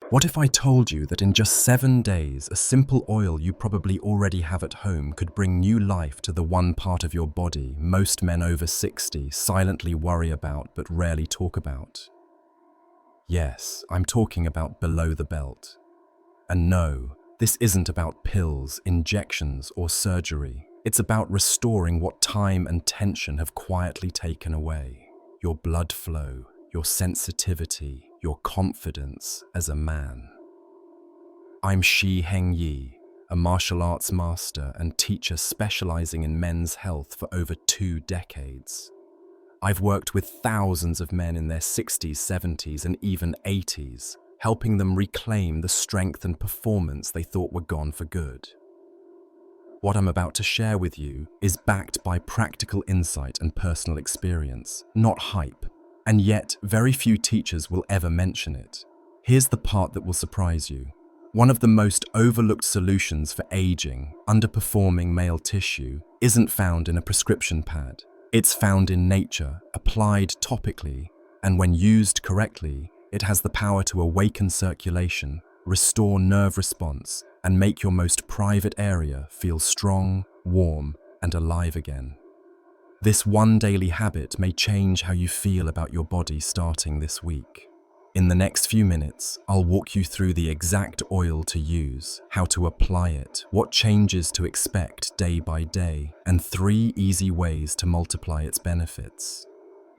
What if I told you that in just 7 days, a simple oil you probably already have at home could bring new life to the one part of your body most men over 60 silently worry about but rarely talk about? Yes, I'm talking about below the belt. And no, this isn't about pills, injections, or surgery. It's about restoring what time and tension have quietly taken away. Your blood flow, your sensitivity, your confidence as a man. I'm Shi Heng, a martial arts master and teacher specializing in men's health for over 2 decades. I've worked with thousands of men in their 60s, 70s, and even 80s, helping them reclaim the strength and performance they thought were gone for good. What I'm about to share with you is backed by practical insight and personal experience, not hype. And yet, very few teachers will ever mention it. Here's the part that will surprise you. One of the most overlooked solutions for aging, underperforming male tissue isn't found in a prescription pad. It's found in nature, applied topically, and when used correctly, it has the power to awaken circulation, restore nerve response, and make your most private area feel strong, warm, and alive again. This one daily habit may change how you feel about your body starting this week. In the next few minutes, I'll walk you through the exact oil to use, how to apply it, what changes to expect day by day, and 3 easy ways to multiply its benefits.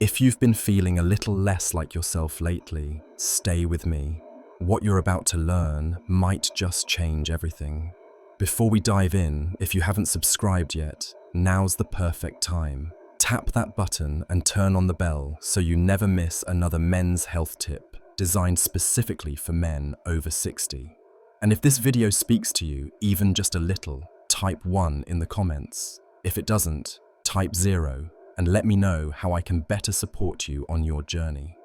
If you've been feeling a little less like yourself lately, stay with me. What you're about to learn might just change everything. Before we dive in, if you haven't subscribed yet, now's the perfect time. Tap that button and turn on the bell so you never miss another men's health tip designed specifically for men over 60. And if this video speaks to you even just a little, type 1 in the comments. If it doesn't, type 0 and let me know how I can better support you on your journey.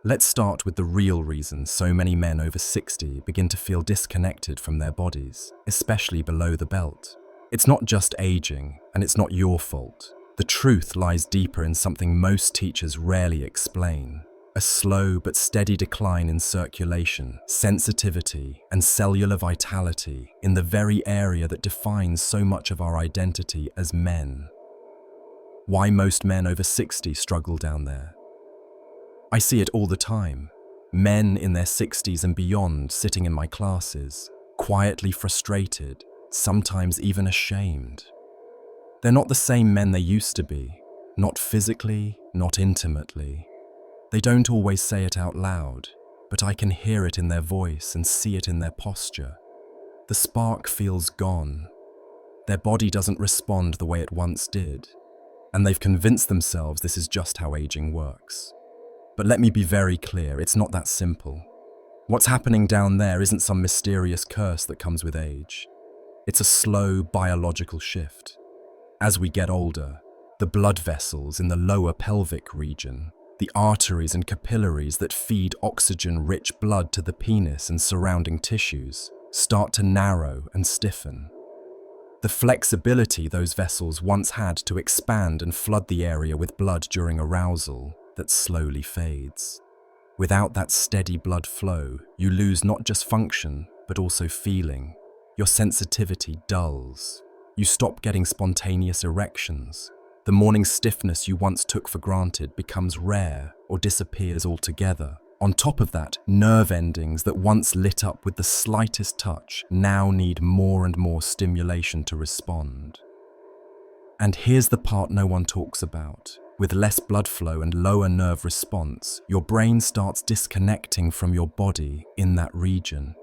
Let's start with the real reason so many men over 60 begin to feel disconnected from their bodies, especially below the belt. It's not just aging, and it's not your fault. The truth lies deeper in something most teachers rarely explain: a slow but steady decline in circulation, sensitivity, and cellular vitality in the very area that defines so much of our identity as men. Why most men over 60 struggle down there? I see it all the time. Men in their 60s and beyond sitting in my classes, quietly frustrated, sometimes even ashamed. They're not the same men they used to be, not physically, not intimately. They don't always say it out loud, but I can hear it in their voice and see it in their posture. The spark feels gone. Their body doesn't respond the way it once did, and they've convinced themselves this is just how aging works. But let me be very clear, it's not that simple. What's happening down there isn't some mysterious curse that comes with age. It's a slow biological shift. As we get older, the blood vessels in the lower pelvic region, the arteries and capillaries that feed oxygen-rich blood to the penis and surrounding tissues, start to narrow and stiffen. The flexibility those vessels once had to expand and flood the area with blood during arousal, that slowly fades. Without that steady blood flow, you lose not just function, but also feeling. Your sensitivity dulls. You stop getting spontaneous erections. The morning stiffness you once took for granted becomes rare or disappears altogether. On top of that, nerve endings that once lit up with the slightest touch now need more and more stimulation to respond. And here's the part no one talks about. With less blood flow and lower nerve response, your brain starts disconnecting from your body in that region.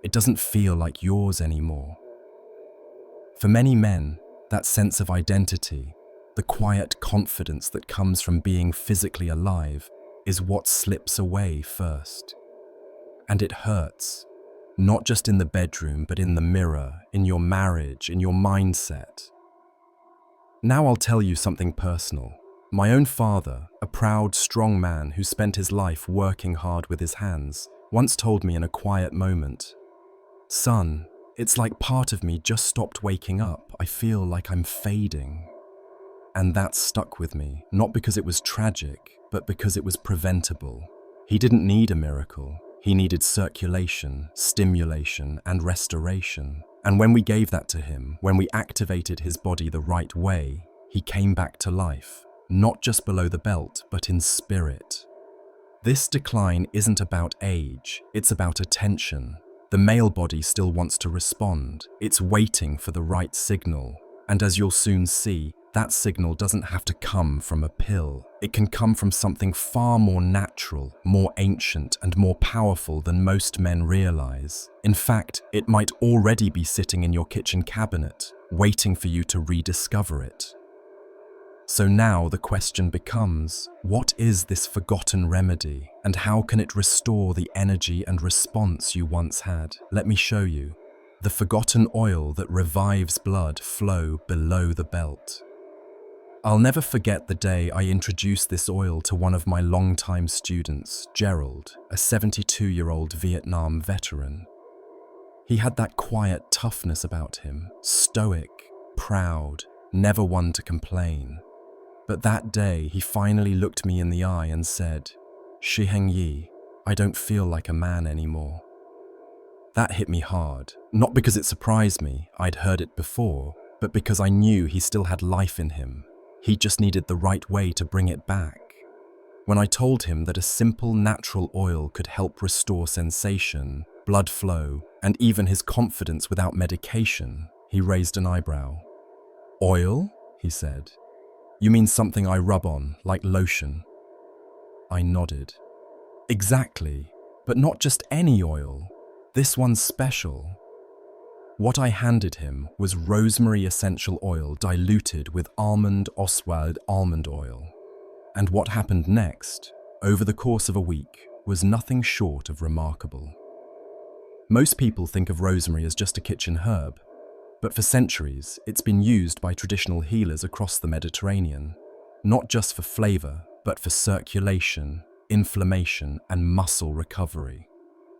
It doesn't feel like yours anymore. For many men, that sense of identity, the quiet confidence that comes from being physically alive, is what slips away first. And it hurts, not just in the bedroom, but in the mirror, in your marriage, in your mindset. Now I'll tell you something personal. My own father, a proud, strong man who spent his life working hard with his hands, once told me in a quiet moment, "Son, it's like part of me just stopped waking up. I feel like I'm fading." And that stuck with me, not because it was tragic, but because it was preventable. He didn't need a miracle. He needed circulation, stimulation, and restoration. And when we gave that to him, when we activated his body the right way, he came back to life, not just below the belt, but in spirit. This decline isn't about age, it's about attention. The male body still wants to respond. It's waiting for the right signal. And as you'll soon see, that signal doesn't have to come from a pill. It can come from something far more natural, more ancient, and more powerful than most men realize. In fact, it might already be sitting in your kitchen cabinet, waiting for you to rediscover it. So now the question becomes, what is this forgotten remedy, and how can it restore the energy and response you once had? Let me show you. The forgotten oil that revives blood flow below the belt. I'll never forget the day I introduced this oil to one of my longtime students, Gerald, a 72-year-old Vietnam veteran. He had that quiet toughness about him, stoic, proud, never one to complain. But that day, he finally looked me in the eye and said, "Shi Heng, I don't feel like a man anymore." That hit me hard, not because it surprised me, I'd heard it before, but because I knew he still had life in him. He just needed the right way to bring it back. When I told him that a simple natural oil could help restore sensation, blood flow, and even his confidence without medication, he raised an eyebrow. "Oil?" he said. "You mean something I rub on, like lotion?" I nodded. "Exactly, but not just any oil. This one's special." What I handed him was rosemary essential oil diluted with Oswald almond oil. And what happened next, over the course of a week, was nothing short of remarkable. Most people think of rosemary as just a kitchen herb, but for centuries it's been used by traditional healers across the Mediterranean, not just for flavor, but for circulation, inflammation, and muscle recovery.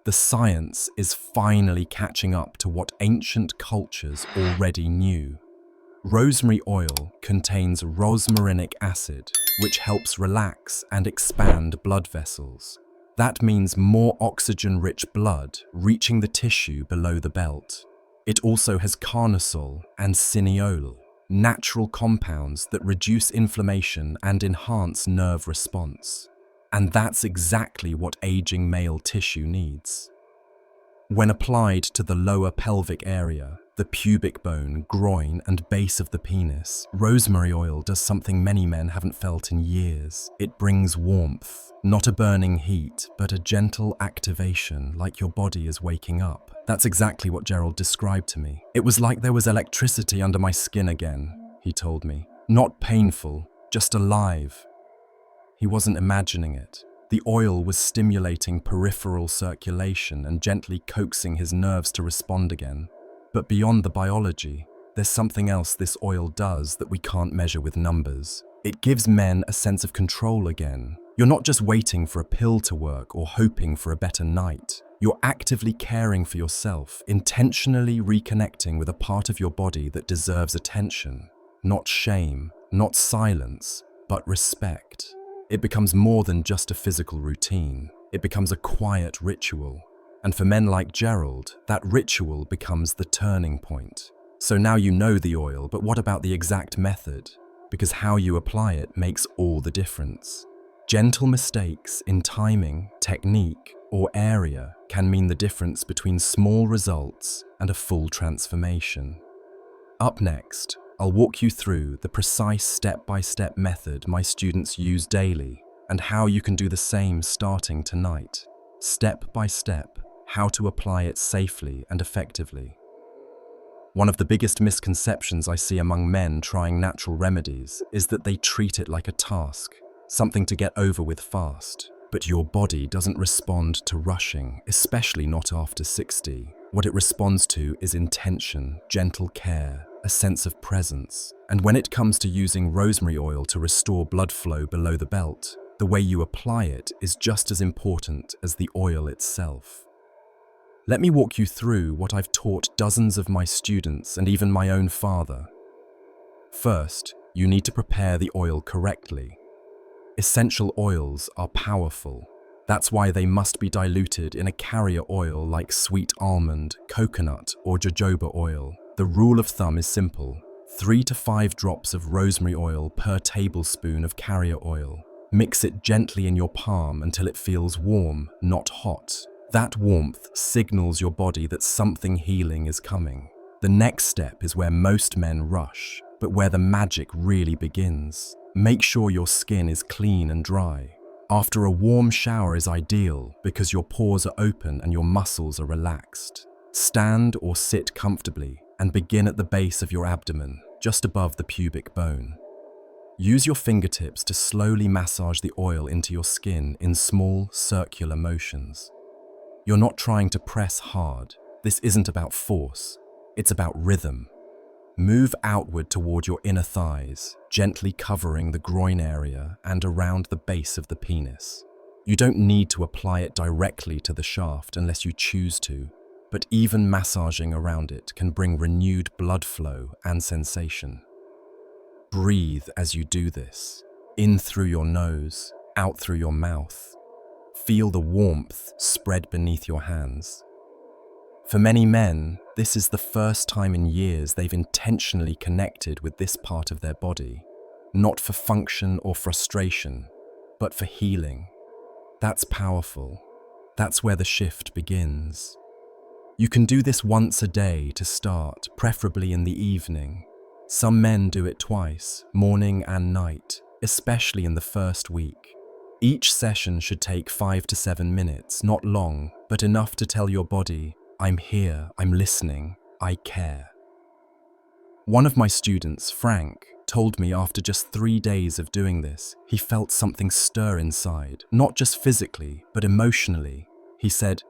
The science is finally catching up to what ancient cultures already knew. Rosemary oil contains rosmarinic acid, which helps relax and expand blood vessels. That means more oxygen-rich blood reaching the tissue below the belt. It also has carnosol and cineol, natural compounds that reduce inflammation and enhance nerve response. And that's exactly what aging male tissue needs. When applied to the lower pelvic area, the pubic bone, groin, and base of the penis, rosemary oil does something many men haven't felt in years. It brings warmth, not a burning heat, but a gentle activation, like your body is waking up. That's exactly what Gerald described to me. "It was like there was electricity under my skin again," he told me. "Not painful, just alive." He wasn't imagining it. The oil was stimulating peripheral circulation and gently coaxing his nerves to respond again. But beyond the biology, there's something else this oil does that we can't measure with numbers. It gives men a sense of control again. You're not just waiting for a pill to work or hoping for a better night. You're actively caring for yourself, intentionally reconnecting with a part of your body that deserves attention. Not shame, not silence, but respect. It becomes more than just a physical routine. It becomes a quiet ritual. And for men like Gerald, that ritual becomes the turning point. So now you know the oil, but what about the exact method? Because how you apply it makes all the difference. Gentle mistakes in timing, technique, or area can mean the difference between small results and a full transformation. Up next, I'll walk you through the precise step-by-step method my students use daily and how you can do the same starting tonight. Step by step, how to apply it safely and effectively. One of the biggest misconceptions I see among men trying natural remedies is that they treat it like a task, something to get over with fast. But your body doesn't respond to rushing, especially not after 60. What it responds to is intention, gentle care, a sense of presence. And when it comes to using rosemary oil to restore blood flow below the belt, the way you apply it is just as important as the oil itself. Let me walk you through what I've taught dozens of my students and even my own father. First, you need to prepare the oil correctly. Essential oils are powerful. That's why they must be diluted in a carrier oil like sweet almond, coconut, or jojoba oil. The rule of thumb is simple: 3 to 5 drops of rosemary oil per tablespoon of carrier oil. Mix it gently in your palm until it feels warm, not hot. That warmth signals your body that something healing is coming. The next step is where most men rush, but where the magic really begins. Make sure your skin is clean and dry. After a warm shower is ideal because your pores are open and your muscles are relaxed. Stand or sit comfortably and begin at the base of your abdomen, just above the pubic bone. Use your fingertips to slowly massage the oil into your skin in small, circular motions. You're not trying to press hard. This isn't about force. It's about rhythm. Move outward toward your inner thighs, gently covering the groin area and around the base of the penis. You don't need to apply it directly to the shaft unless you choose to, but even massaging around it can bring renewed blood flow and sensation. Breathe as you do this, in through your nose, out through your mouth. Feel the warmth spread beneath your hands. For many men, this is the first time in years they've intentionally connected with this part of their body, not for function or frustration, but for healing. That's powerful. That's where the shift begins. You can do this once a day to start, preferably in the evening. Some men do it twice, morning and night, especially in the first week. Each session should take 5 to 7 minutes, not long, but enough to tell your body, I'm here, I'm listening, I care. One of my students, Frank, told me after just 3 days of doing this, he felt something stir inside, not just physically, but emotionally. He said,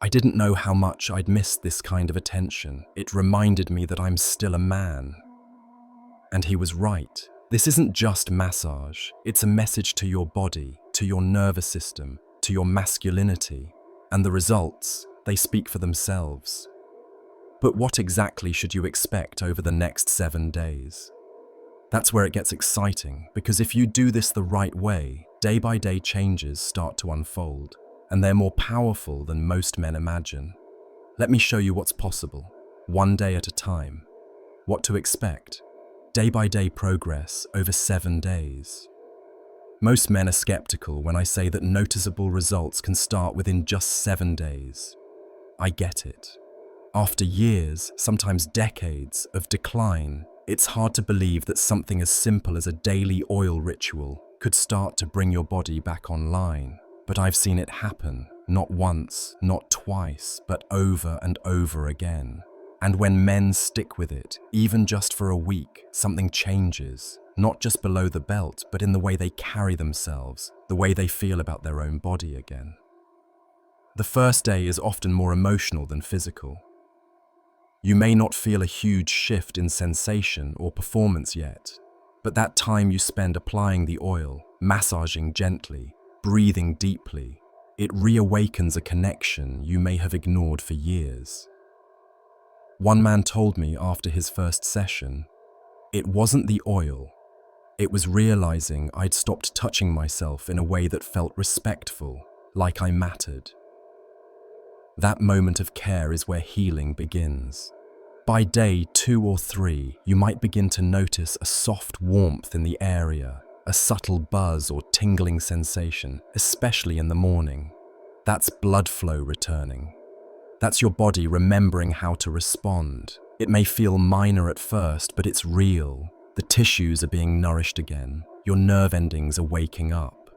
I didn't know how much I'd missed this kind of attention. It reminded me that I'm still a man. And he was right. This isn't just massage. It's a message to your body, to your nervous system, to your masculinity. And the results, they speak for themselves. But what exactly should you expect over the next 7 days? That's where it gets exciting, because if you do this the right way, day-by-day changes start to unfold, and they're more powerful than most men imagine. Let me show you what's possible, one day at a time. What to expect. Day-by-day progress over 7 days. Most men are skeptical when I say that noticeable results can start within just 7 days. I get it. After years, sometimes decades, of decline, it's hard to believe that something as simple as a daily oil ritual could start to bring your body back online. But I've seen it happen, not once, not twice, but over and over again. And when men stick with it, even just for a week, something changes, not just below the belt, but in the way they carry themselves, the way they feel about their own body again. The first day is often more emotional than physical. You may not feel a huge shift in sensation or performance yet, but that time you spend applying the oil, massaging gently, breathing deeply, it reawakens a connection you may have ignored for years. One man told me after his first session, it wasn't the oil, it was realizing I'd stopped touching myself in a way that felt respectful, like I mattered. That moment of care is where healing begins. By day 2 or 3, you might begin to notice a soft warmth in the area, a subtle buzz or tingling sensation, especially in the morning. That's blood flow returning. That's your body remembering how to respond. It may feel minor at first, but it's real. The tissues are being nourished again. Your nerve endings are waking up.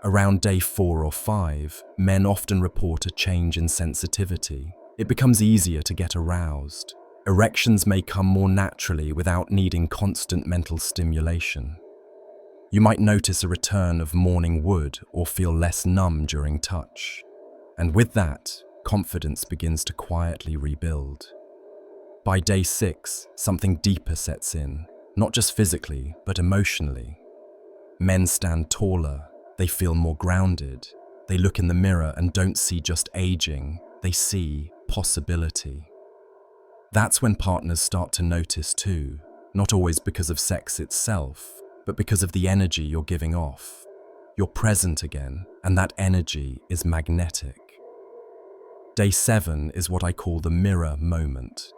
Around day 4 or 5, men often report a change in sensitivity. It becomes easier to get aroused. Erections may come more naturally without needing constant mental stimulation. You might notice a return of morning wood or feel less numb during touch. And with that, confidence begins to quietly rebuild. By day 6, something deeper sets in, not just physically, but emotionally. Men stand taller, they feel more grounded. They look in the mirror and don't see just aging, they see possibility. That's when partners start to notice too, not always because of sex itself, but because of the energy you're giving off. You're present again, and that energy is magnetic. Day 7 is what I call the mirror moment.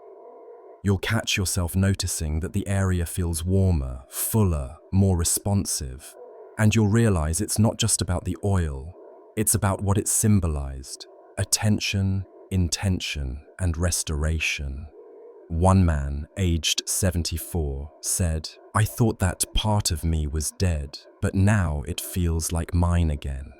You'll catch yourself noticing that the area feels warmer, fuller, more responsive, and you'll realize it's not just about the oil, it's about what it symbolized: attention, intention, and restoration. One man, aged 74, said, "I thought that part of me was dead, but now it feels like mine again."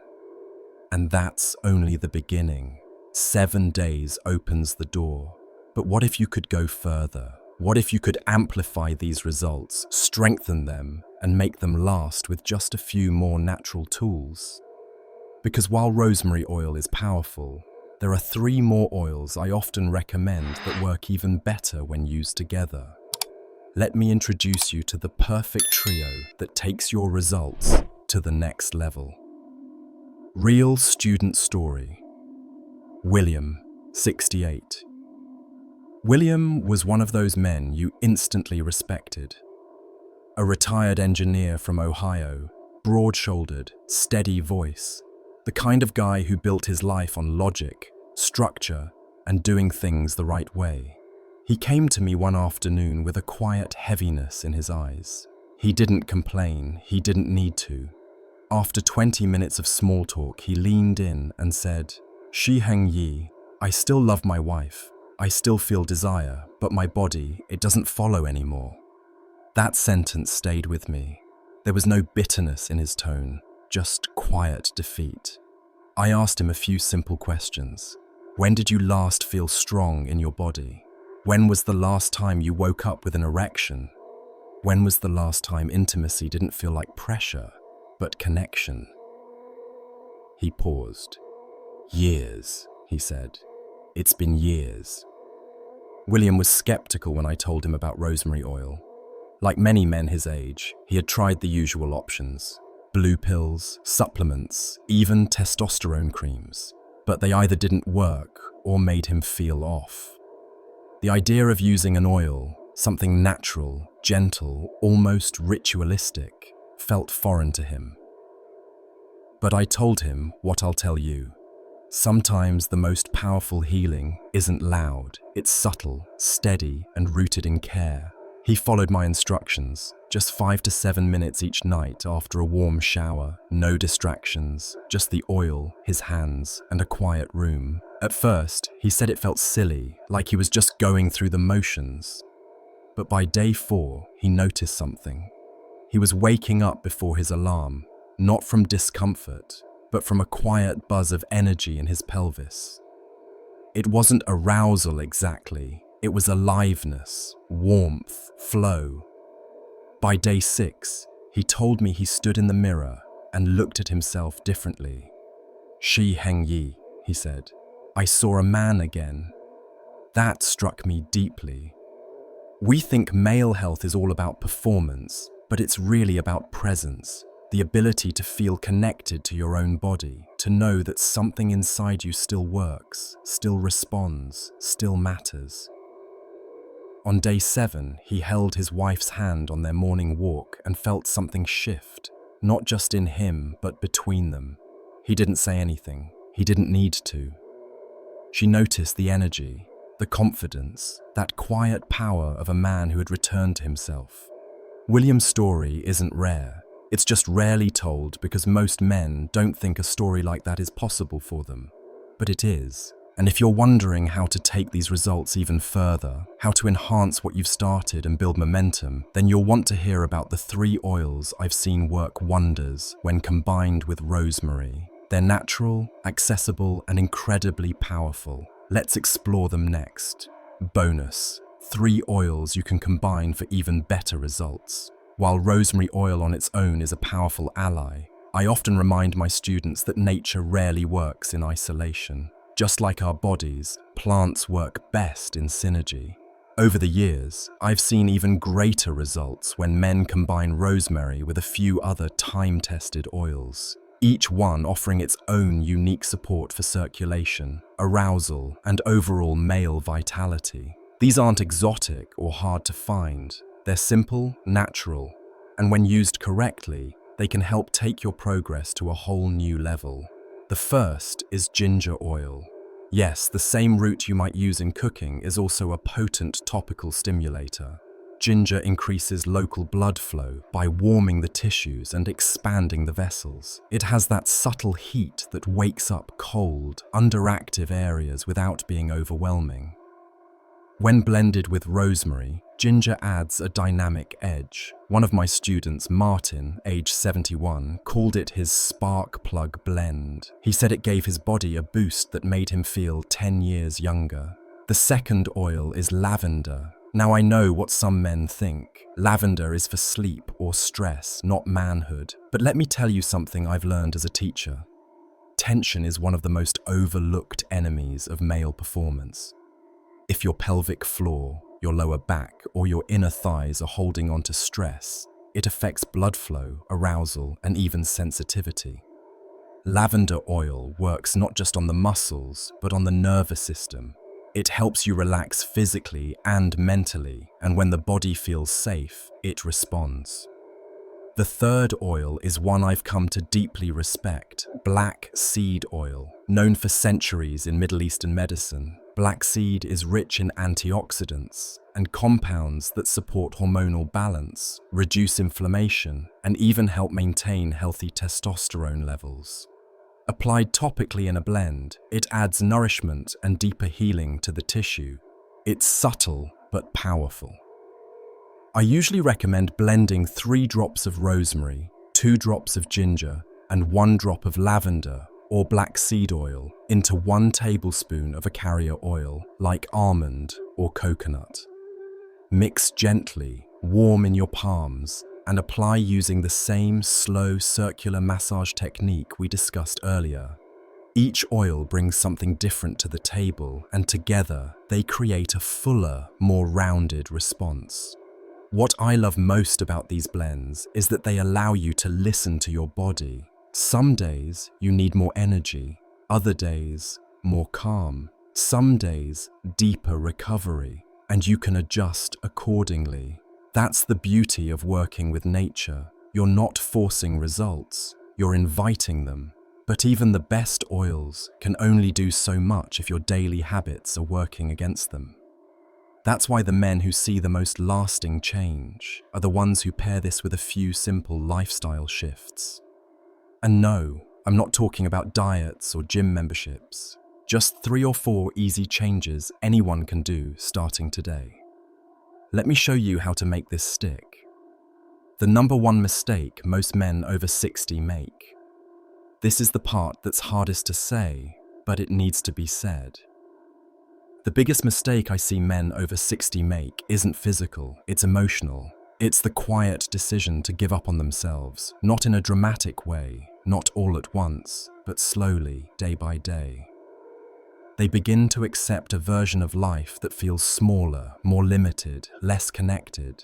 And that's only the beginning. 7 days opens the door. But what if you could go further? What if you could amplify these results, strengthen them, and make them last with just a few more natural tools? Because while rosemary oil is powerful, there are 3 more oils I often recommend that work even better when used together. Let me introduce you to the perfect trio that takes your results to the next level. Real student story. William, 68. William was one of those men you instantly respected. A retired engineer from Ohio, broad-shouldered, steady voice, the kind of guy who built his life on logic, structure, and doing things the right way. He came to me one afternoon with a quiet heaviness in his eyes. He didn't complain, he didn't need to. After 20 minutes of small talk, he leaned in and said, "Shi Heng, I still love my wife. I still feel desire, but my body, it doesn't follow anymore." That sentence stayed with me. There was no bitterness in his tone, just quiet defeat. I asked him a few simple questions. When did you last feel strong in your body? When was the last time you woke up with an erection? When was the last time intimacy didn't feel like pressure, but connection? He paused. "Years," he said. "It's been years." William was skeptical when I told him about rosemary oil. Like many men his age, he had tried the usual options: blue pills, supplements, even testosterone creams. But they either didn't work or made him feel off. The idea of using an oil, something natural, gentle, almost ritualistic, felt foreign to him. But I told him what I'll tell you. Sometimes the most powerful healing isn't loud, it's subtle, steady, and rooted in care. He followed my instructions, just 5 to 7 minutes each night after a warm shower, no distractions, just the oil, his hands, and a quiet room. At first, he said it felt silly, like he was just going through the motions. But by day 4, he noticed something. He was waking up before his alarm, not from discomfort, but from a quiet buzz of energy in his pelvis. It wasn't arousal exactly, it was aliveness, warmth, flow. By day 6, he told me he stood in the mirror and looked at himself differently. "Shi Heng," he said. "I saw a man again." That struck me deeply. We think male health is all about performance, but it's really about presence. The ability to feel connected to your own body, to know that something inside you still works, still responds, still matters. On day 7, he held his wife's hand on their morning walk and felt something shift, not just in him, but between them. He didn't say anything. He didn't need to. She noticed the energy, the confidence, that quiet power of a man who had returned to himself. William's story isn't rare. It's just rarely told because most men don't think a story like that is possible for them. But it is. And if you're wondering how to take these results even further, how to enhance what you've started and build momentum, then you'll want to hear about the 3 oils I've seen work wonders when combined with rosemary. They're natural, accessible, and incredibly powerful. Let's explore them next. Bonus: 3 oils you can combine for even better results. While rosemary oil on its own is a powerful ally, I often remind my students that nature rarely works in isolation. Just like our bodies, plants work best in synergy. Over the years, I've seen even greater results when men combine rosemary with a few other time-tested oils, each one offering its own unique support for circulation, arousal, and overall male vitality. These aren't exotic or hard to find. They're simple, natural, and when used correctly, They can help take your progress to a whole new level. The first is ginger oil. Yes, the same root you might use in cooking is also a potent topical stimulator. Ginger increases local blood flow by warming the tissues and expanding the vessels. It has that subtle heat that wakes up cold, underactive areas without being overwhelming. When blended with rosemary, ginger adds a dynamic edge. One of my students, Martin, age 71, called it his spark plug blend. He said it gave his body a boost that made him feel 10 years younger. The second oil is lavender. Now I know what some men think. Lavender is for sleep or stress, not manhood. But let me tell you something I've learned as a teacher. Tension is one of the most overlooked enemies of male performance. If your pelvic floor, your lower back, or your inner thighs are holding on to stress, it affects blood flow, arousal, and even sensitivity. Lavender oil works not just on the muscles, but on the nervous system. It helps you relax physically and mentally, and when the body feels safe, it responds. The third oil is one I've come to deeply respect, black seed oil. Known for centuries in Middle Eastern medicine, black seed is rich in antioxidants and compounds that support hormonal balance, reduce inflammation, and even help maintain healthy testosterone levels. Applied topically in a blend, it adds nourishment and deeper healing to the tissue. It's subtle but powerful. I usually recommend blending 3 drops of rosemary, 2 drops of ginger, and 1 drop of lavender or black seed oil into 1 tablespoon of a carrier oil like almond or coconut. Mix gently, warm in your palms, and apply using the same slow circular massage technique we discussed earlier. Each oil brings something different to the table, and together they create a fuller, more rounded response. What I love most about these blends is that they allow you to listen to your body. Some days you need more energy, other days more calm, some days deeper recovery, and you can adjust accordingly. That's the beauty of working with nature. You're not forcing results, you're inviting them. But even the best oils can only do so much if your daily habits are working against them. That's why the men who see the most lasting change are the ones who pair this with a few simple lifestyle shifts. And no, I'm not talking about diets or gym memberships. Just 3 or 4 easy changes anyone can do starting today. Let me show you how to make this stick. The number 1 mistake most men over 60 make. This is the part that's hardest to say, but it needs to be said. The biggest mistake I see men over 60 make isn't physical, it's emotional. It's the quiet decision to give up on themselves, not in a dramatic way, not all at once, but slowly, day by day. They begin to accept a version of life that feels smaller, more limited, less connected.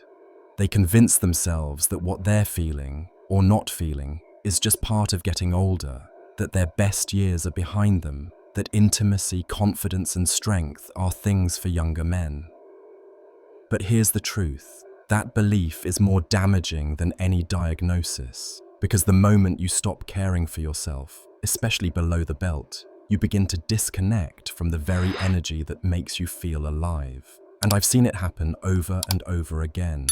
They convince themselves that what they're feeling, or not feeling, is just part of getting older, that their best years are behind them, that intimacy, confidence, and strength are things for younger men. But here's the truth. That belief is more damaging than any diagnosis, because the moment you stop caring for yourself, especially below the belt, you begin to disconnect from the very energy that makes you feel alive. And I've seen it happen over and over again.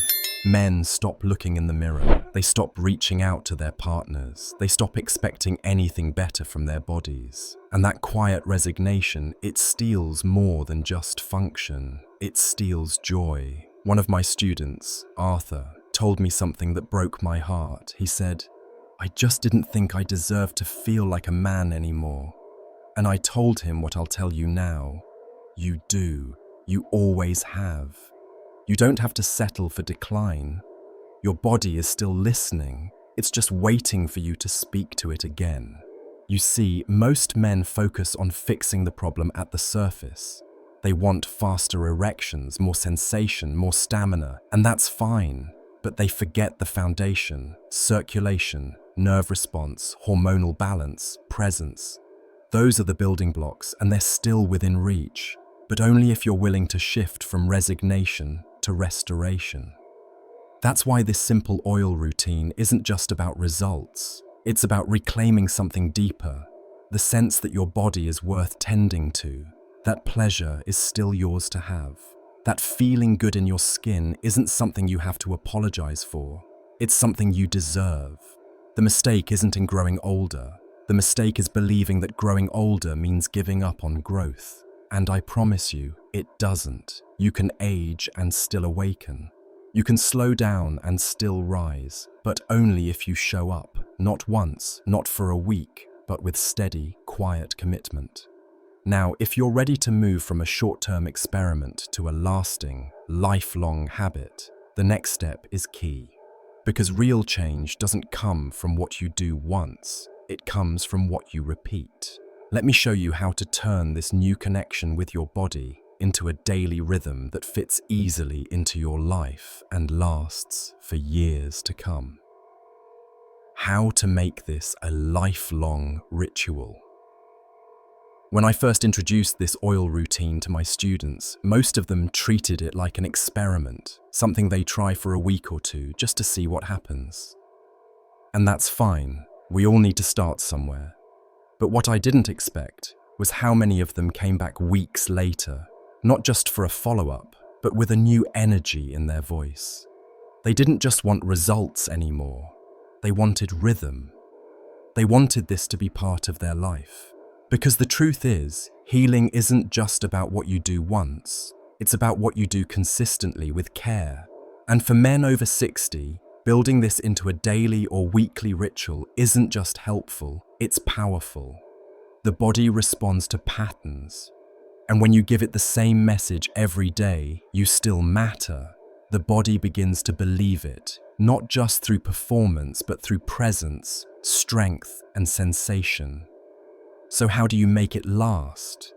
Men stop looking in the mirror. They stop reaching out to their partners. They stop expecting anything better from their bodies. And that quiet resignation, it steals more than just function. It steals joy. One of my students, Arthur, told me something that broke my heart. He said, "I just didn't think I deserved to feel like a man anymore." And I told him what I'll tell you now. You do. You always have. You don't have to settle for decline. Your body is still listening. It's just waiting for you to speak to it again. You see, most men focus on fixing the problem at the surface. They want faster erections, more sensation, more stamina, and that's fine. But they forget the foundation: circulation, nerve response, hormonal balance, presence. Those are the building blocks, and they're still within reach, but only if you're willing to shift from resignation to restoration. That's why this simple oil routine isn't just about results. It's about reclaiming something deeper, the sense that your body is worth tending to, that pleasure is still yours to have. That feeling good in your skin isn't something you have to apologize for. It's something you deserve. The mistake isn't in growing older. The mistake is believing that growing older means giving up on growth. And I promise you, it doesn't. You can age and still awaken. You can slow down and still rise, but only if you show up, not once, not for a week, but with steady, quiet commitment. Now, if you're ready to move from a short-term experiment to a lasting, lifelong habit, the next step is key. Because real change doesn't come from what you do once, it comes from what you repeat. Let me show you how to turn this new connection with your body into a daily rhythm that fits easily into your life and lasts for years to come. How to make this a lifelong ritual. When I first introduced this oil routine to my students, most of them treated it like an experiment, something they try for a week or two just to see what happens. And that's fine, we all need to start somewhere. But what I didn't expect was how many of them came back weeks later, not just for a follow-up, but with a new energy in their voice. They didn't just want results anymore, they wanted rhythm. They wanted this to be part of their life. Because the truth is, healing isn't just about what you do once, it's about what you do consistently with care. And for men over 60, building this into a daily or weekly ritual isn't just helpful, it's powerful. The body responds to patterns. And when you give it the same message every day, you still matter, the body begins to believe it, not just through performance, but through presence, strength, and sensation. So how do you make it last?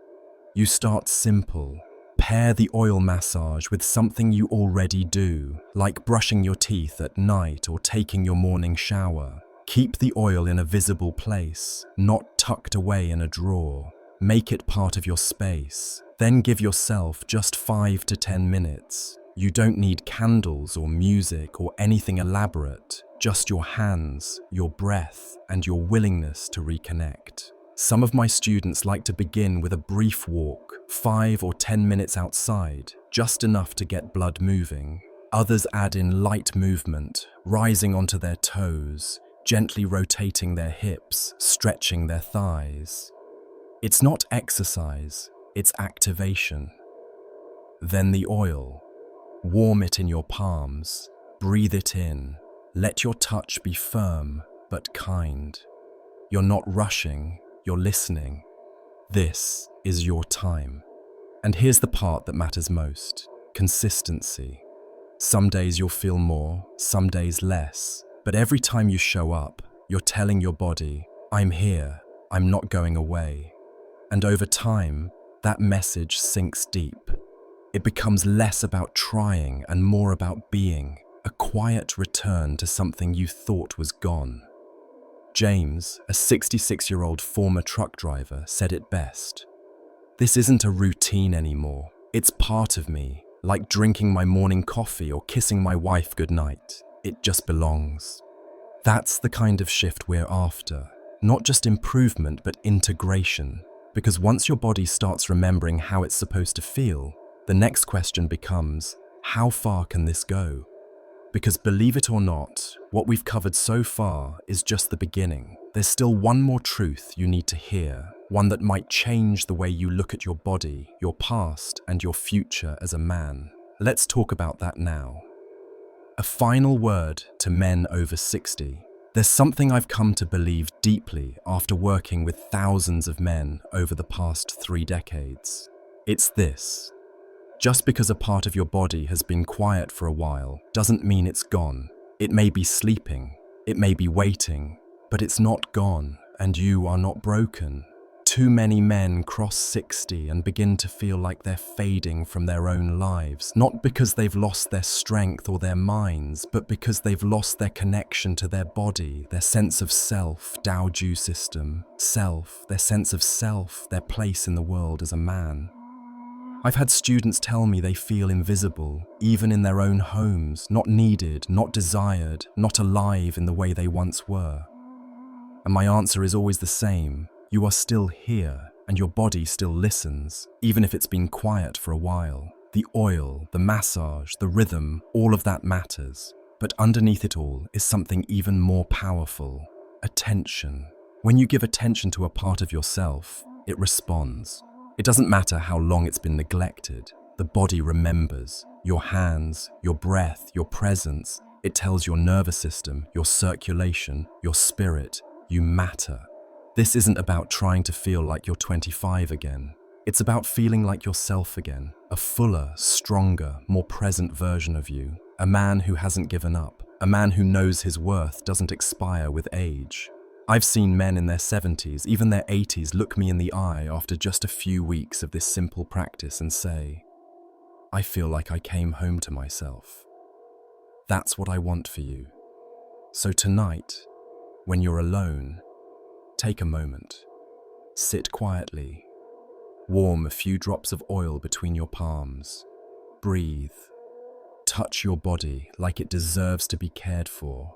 You start simple. Pair the oil massage with something you already do, like brushing your teeth at night or taking your morning shower. Keep the oil in a visible place, not tucked away in a drawer. Make it part of your space. Then give yourself just 5 to 10 minutes. You don't need candles or music or anything elaborate, just your hands, your breath, and your willingness to reconnect. Some of my students like to begin with a brief walk, 5 or 10 minutes outside, just enough to get blood moving. Others add in light movement, rising onto their toes, gently rotating their hips, stretching their thighs. It's not exercise, it's activation. Then the oil. Warm it in your palms, breathe it in. Let your touch be firm but kind. You're not rushing. You're listening. This is your time. And here's the part that matters most: consistency. Some days you'll feel more, some days less, but every time you show up, you're telling your body, I'm here, I'm not going away. And over time, that message sinks deep. It becomes less about trying and more about being, a quiet return to something you thought was gone. James, a 66-year-old former truck driver, said it best. This isn't a routine anymore. It's part of me, like drinking my morning coffee or kissing my wife goodnight. It just belongs. That's the kind of shift we're after. Not just improvement, but integration. Because once your body starts remembering how it's supposed to feel, the next question becomes, how far can this go? Because believe it or not, what we've covered so far is just the beginning. There's still one more truth you need to hear, one that might change the way you look at your body, your past, and your future as a man. Let's talk about that now. A final word to men over 60. There's something I've come to believe deeply after working with thousands of men over the past 3 decades. It's this. Just because a part of your body has been quiet for a while doesn't mean it's gone. It may be sleeping, it may be waiting, but it's not gone, and you are not broken. Too many men cross 60 and begin to feel like they're fading from their own lives, not because they've lost their strength or their minds, but because they've lost their connection to their body, their sense of self, Tao Ju system, self, their sense of self, their place in the world as a man. I've had students tell me they feel invisible, even in their own homes, not needed, not desired, not alive in the way they once were. And my answer is always the same: you are still here, and your body still listens, even if it's been quiet for a while. The oil, the massage, the rhythm, all of that matters. But underneath it all is something even more powerful: attention. When you give attention to a part of yourself, it responds. It doesn't matter how long it's been neglected. The body remembers. Your hands, your breath, your presence. It tells your nervous system, your circulation, your spirit, you matter. This isn't about trying to feel like you're 25 again. It's about feeling like yourself again, a fuller, stronger, more present version of you, a man who hasn't given up, a man who knows his worth doesn't expire with age. I've seen men in their 70s, even their 80s, look me in the eye after just a few weeks of this simple practice and say, "I feel like I came home to myself." That's what I want for you. So tonight, when you're alone, take a moment. Sit quietly. Warm a few drops of oil between your palms. Breathe. Touch your body like it deserves to be cared for,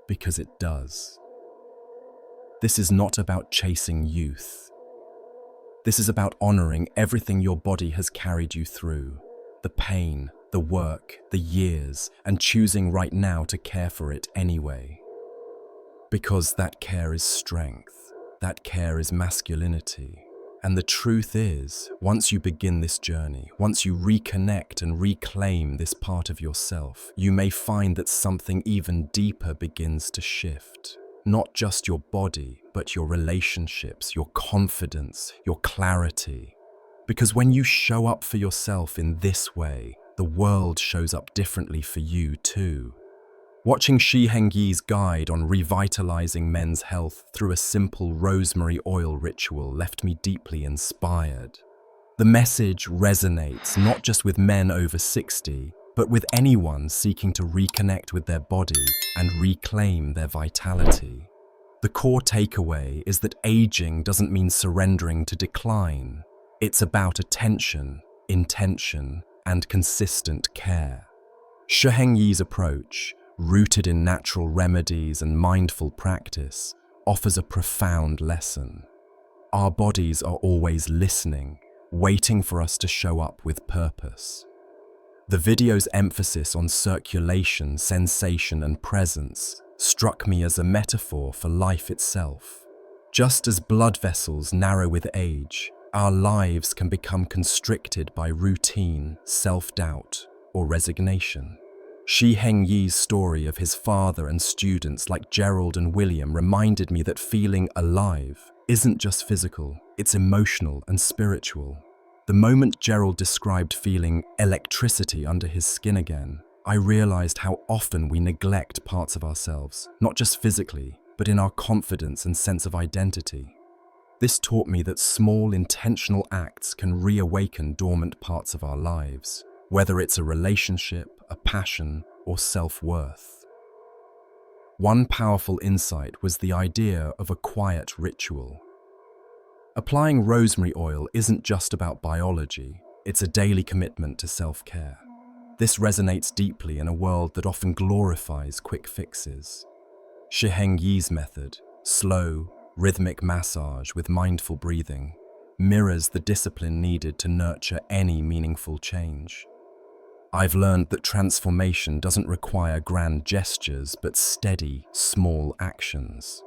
because it does. This is not about chasing youth. This is about honoring everything your body has carried you through, the pain, the work, the years, and choosing right now to care for it anyway. Because that care is strength, that care is masculinity. And the truth is, once you begin this journey, once you reconnect and reclaim this part of yourself, you may find that something even deeper begins to shift. Not just your body, but your relationships, your confidence, your clarity. Because when you show up for yourself in this way, the world shows up differently for you too. Watching Shi Heng's guide on revitalizing men's health through a simple rosemary oil ritual left me deeply inspired. The message resonates not just with men over 60, but with anyone seeking to reconnect with their body and reclaim their vitality. The core takeaway is that aging doesn't mean surrendering to decline. It's about attention, intention, and consistent care. Shi Heng's approach, rooted in natural remedies and mindful practice, offers a profound lesson. Our bodies are always listening, waiting for us to show up with purpose. The video's emphasis on circulation, sensation, and presence struck me as a metaphor for life itself. Just as blood vessels narrow with age, our lives can become constricted by routine, self-doubt, or resignation. Shi Heng's story of his father and students like Gerald and William reminded me that feeling alive isn't just physical, it's emotional and spiritual. The moment Gerald described feeling electricity under his skin again, I realized how often we neglect parts of ourselves, not just physically, but in our confidence and sense of identity. This taught me that small, intentional acts can reawaken dormant parts of our lives, whether it's a relationship, a passion, or self-worth. One powerful insight was the idea of a quiet ritual. Applying rosemary oil isn't just about biology, it's a daily commitment to self-care. This resonates deeply in a world that often glorifies quick fixes. Shi Heng's method, slow, rhythmic massage with mindful breathing, mirrors the discipline needed to nurture any meaningful change. I've learned that transformation doesn't require grand gestures, but steady, small actions.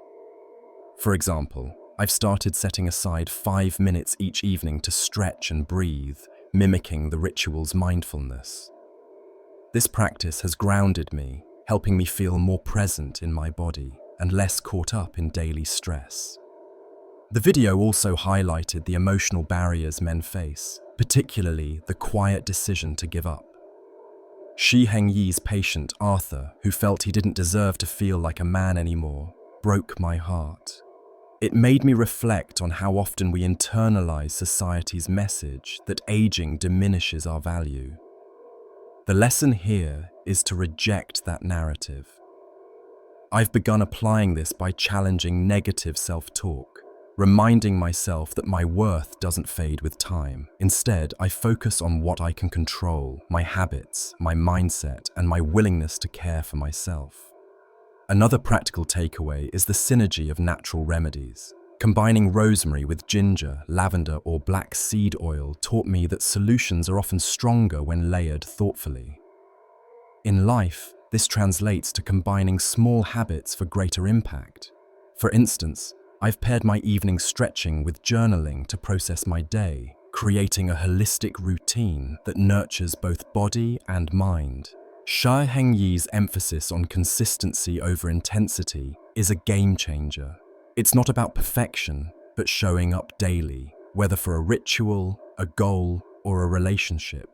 For example, I've started setting aside 5 minutes each evening to stretch and breathe, mimicking the ritual's mindfulness. This practice has grounded me, helping me feel more present in my body and less caught up in daily stress. The video also highlighted the emotional barriers men face, particularly the quiet decision to give up. Shi Heng's patient, Arthur, who felt he didn't deserve to feel like a man anymore, broke my heart. It made me reflect on how often we internalize society's message that aging diminishes our value. The lesson here is to reject that narrative. I've begun applying this by challenging negative self-talk. reminding myself that my worth doesn't fade with time. Instead, I focus on what I can control, my habits, my mindset, and my willingness to care for myself. Another practical takeaway is the synergy of natural remedies. Combining rosemary with ginger, lavender, or black seed oil taught me that solutions are often stronger when layered thoughtfully. In life, this translates to combining small habits for greater impact. For instance, I've paired my evening stretching with journaling to process my day, creating a holistic routine that nurtures both body and mind. Shi Heng's emphasis on consistency over intensity is a game changer. It's not about perfection, but showing up daily, whether for a ritual, a goal, or a relationship.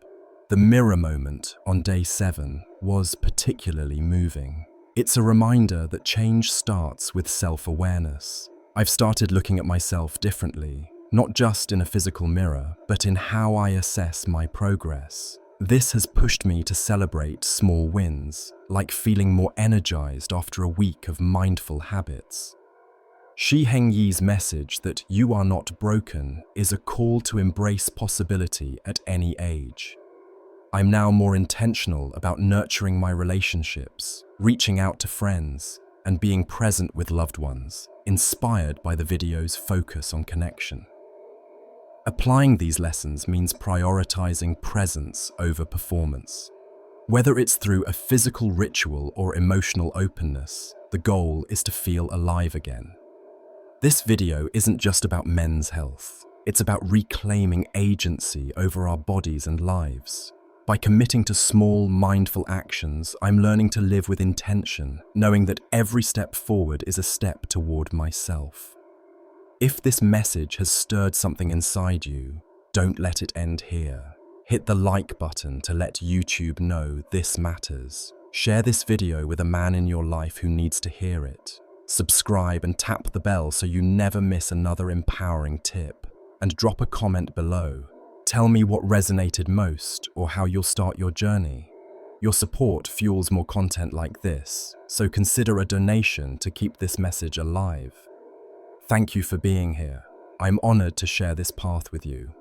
The mirror moment on day 7 was particularly moving. It's a reminder that change starts with self-awareness. I've started looking at myself differently, not just in a physical mirror, but in how I assess my progress. This has pushed me to celebrate small wins, like feeling more energized after a week of mindful habits. Shi Heng's message that you are not broken is a call to embrace possibility at any age. I'm now more intentional about nurturing my relationships, reaching out to friends, and being present with loved ones, inspired by the video's focus on connection. Applying these lessons means prioritizing presence over performance. Whether it's through a physical ritual or emotional openness, the goal is to feel alive again. This video isn't just about men's health. It's about reclaiming agency over our bodies and lives. By committing to small, mindful actions, I'm learning to live with intention, knowing that every step forward is a step toward myself. If this message has stirred something inside you, don't let it end here. Hit the like button to let YouTube know this matters. Share this video with a man in your life who needs to hear it. Subscribe and tap the bell so you never miss another empowering tip. And drop a comment below. Tell me what resonated most or how you'll start your journey. Your support fuels more content like this, so consider a donation to keep this message alive. Thank you for being here. I'm honored to share this path with you.